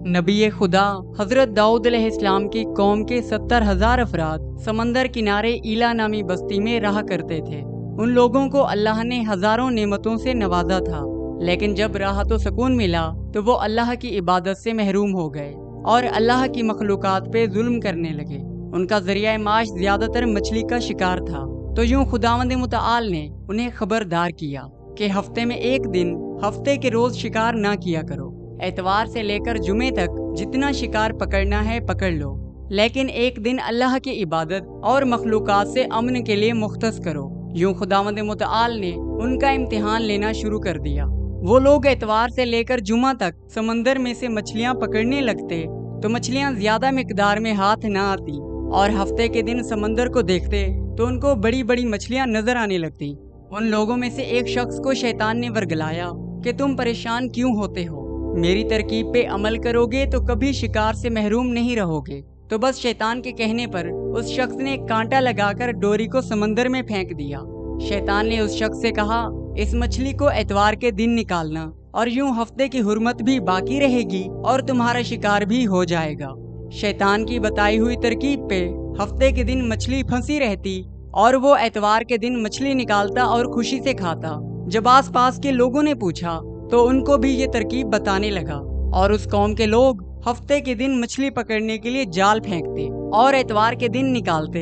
नबी खुदा हजरत दाऊद अलैहिस्सलाम की कौम के 70,000 अफराद समंदर किनारे ईला नामी बस्ती में रहा करते थे। उन लोगों को अल्लाह ने हजारों नेमतों से नवाजा था, लेकिन जब राहत व सुकून मिला तो वो अल्लाह की इबादत से महरूम हो गए और अल्लाह की मखलूकात पे जुल्म करने लगे। उनका जरिया माश ज्यादातर मछली का शिकार था। तो यूं खुदावंद मुतआल ने उन्हें खबरदार किया कि हफ्ते में एक दिन हफ्ते के रोज शिकार ना किया करो। एतवार से लेकर जुमे तक जितना शिकार पकड़ना है पकड़ लो, लेकिन एक दिन अल्लाह की इबादत और मखलूकात से अमन के लिए मुख्तस करो। यूं खुदावंद मुतआल ने उनका इम्तिहान लेना शुरू कर दिया। वो लोग एतवार से लेकर जुमा तक समंदर में से मछलियां पकड़ने लगते तो मछलियां ज्यादा मिकदार में हाथ ना आती, और हफ्ते के दिन समंदर को देखते तो उनको बड़ी बड़ी मछलियां नजर आने लगती। उन लोगों में से एक शख्स को शैतान ने वर्गलाया कि तुम परेशान क्यों होते हो, मेरी तरकीब पे अमल करोगे तो कभी शिकार से महरूम नहीं रहोगे। तो बस शैतान के कहने पर उस शख्स ने एक कांटा लगाकर डोरी को समंदर में फेंक दिया। शैतान ने उस शख्स से कहा, इस मछली को एतवार के दिन निकालना और यूं हफ्ते की हुर्मत भी बाकी रहेगी और तुम्हारा शिकार भी हो जाएगा। शैतान की बताई हुई तरकीब पे हफ्ते के दिन मछली फंसी रहती और वो एतवार के दिन मछली निकालता और खुशी से खाता। जब आस पास के लोगों ने पूछा तो उनको भी ये तरकीब बताने लगा, और उस कौम के लोग हफ्ते के दिन मछली पकड़ने के लिए जाल फेंकते और एतवार के दिन निकालते।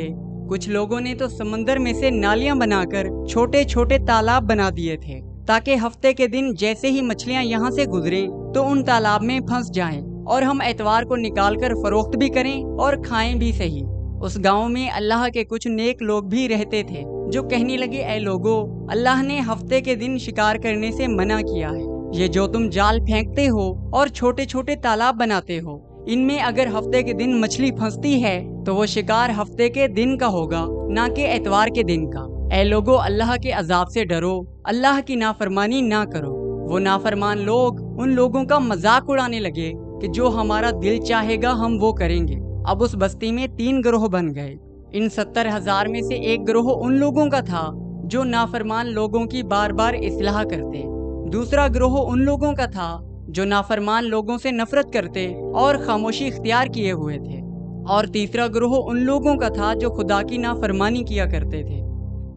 कुछ लोगों ने तो समंदर में से नालियां बनाकर छोटे छोटे तालाब बना दिए थे, ताकि हफ्ते के दिन जैसे ही मछलियां यहाँ से गुजरें तो उन तालाब में फंस जाएं और हम एतवार को निकालकर फरोख्त भी करें और खाएं भी सही। उस गांव में अल्लाह के कुछ नेक लोग भी रहते थे जो कहने लगे, ऐ लोगो, अल्लाह ने हफ्ते के दिन शिकार करने से मना किया है। ये जो तुम जाल फेंकते हो और छोटे छोटे तालाब बनाते हो, इनमें अगर हफ्ते के दिन मछली फंसती है तो वो शिकार हफ्ते के दिन का होगा, ना कि एतवार के दिन का। ऐ लोगो, अल्लाह के अजाब से डरो, अल्लाह की नाफरमानी ना करो। वो नाफरमान लोग उन लोगों का मजाक उड़ाने लगे कि जो हमारा दिल चाहेगा हम वो करेंगे। अब उस बस्ती में 3 गिरोह बन गए। इन 70,000 में से एक गिरोह उन लोगों का था जो नाफरमान लोगों की बार बार इस्लाह करते। दूसरा गिरोह उन लोगों का था जो नाफरमान लोगों से नफरत करते और खामोशी इख्तियार किए हुए थे। और तीसरा गिरोह उन लोगों का था जो खुदा की नाफरमानी किया करते थे।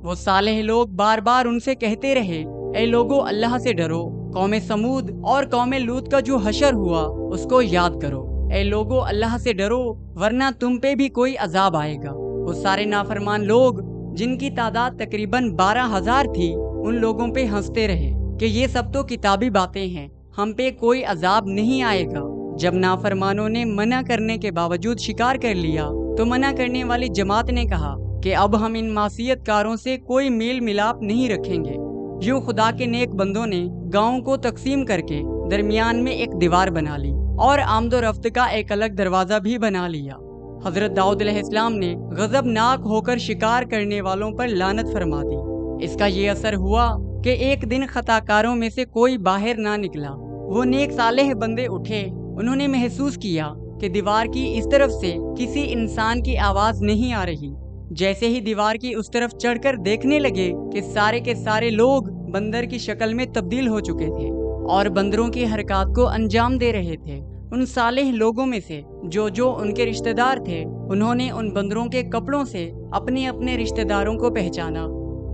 वो सालेह लोग बार बार उनसे कहते रहे, ऐ लोगो, अल्लाह से डरो। कौमे समूद और कौमे लूत का जो हशर हुआ उसको याद करो। ऐ लोगो, अल्लाह से डरो, वरना तुम पे भी कोई अजाब आएगा। वो सारे नाफरमान लोग जिनकी तादाद तकरीबन 12,000 थी, उन लोगों पे हंसते रहे कि ये सब तो किताबी बातें हैं, हम पे कोई अजाब नहीं आएगा। जब नाफरमानों ने मना करने के बावजूद शिकार कर लिया तो मना करने वाली जमात ने कहा कि अब हम इन मासियतकारों से कोई मेल मिलाप नहीं रखेंगे। यूं खुदा के नेक बंदों ने गाँव को तकसीम करके दरमियान में एक दीवार बना ली और आमदो रफ्त का एक अलग दरवाजा भी बना लिया। हजरत दाऊद अलैहिस्सलाम ने गजबनाक होकर शिकार करने वालों पर लानत फरमा दी। इसका ये असर हुआ कि एक दिन खताकारों में से कोई बाहर ना निकला। वो नेक सालेह बंदे उठे, उन्होंने महसूस किया कि दीवार की इस तरफ से किसी इंसान की आवाज नहीं आ रही। जैसे ही दीवार की उस तरफ चढ़कर देखने लगे कि सारे के सारे लोग बंदर की शक्ल में तब्दील हो चुके थे और बंदरों की हरकत को अंजाम दे रहे थे। उन सालेह लोगों में से जो उनके रिश्तेदार थे, उन्होंने उन बंदरों के कपड़ों से अपने अपने रिश्तेदारों को पहचाना।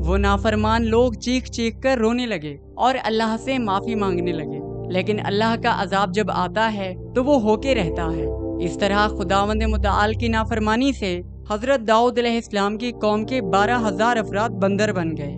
वो नाफरमान लोग चीख चीख कर रोने लगे और अल्लाह से माफी मांगने लगे, लेकिन अल्लाह का अजाब जब आता है तो वो होके रहता है। इस तरह खुदावंद मुतआल की नाफरमानी से हजरत दाऊद अलैहिस्सलाम की कौम के 12,000 अफराद बंदर बन गए।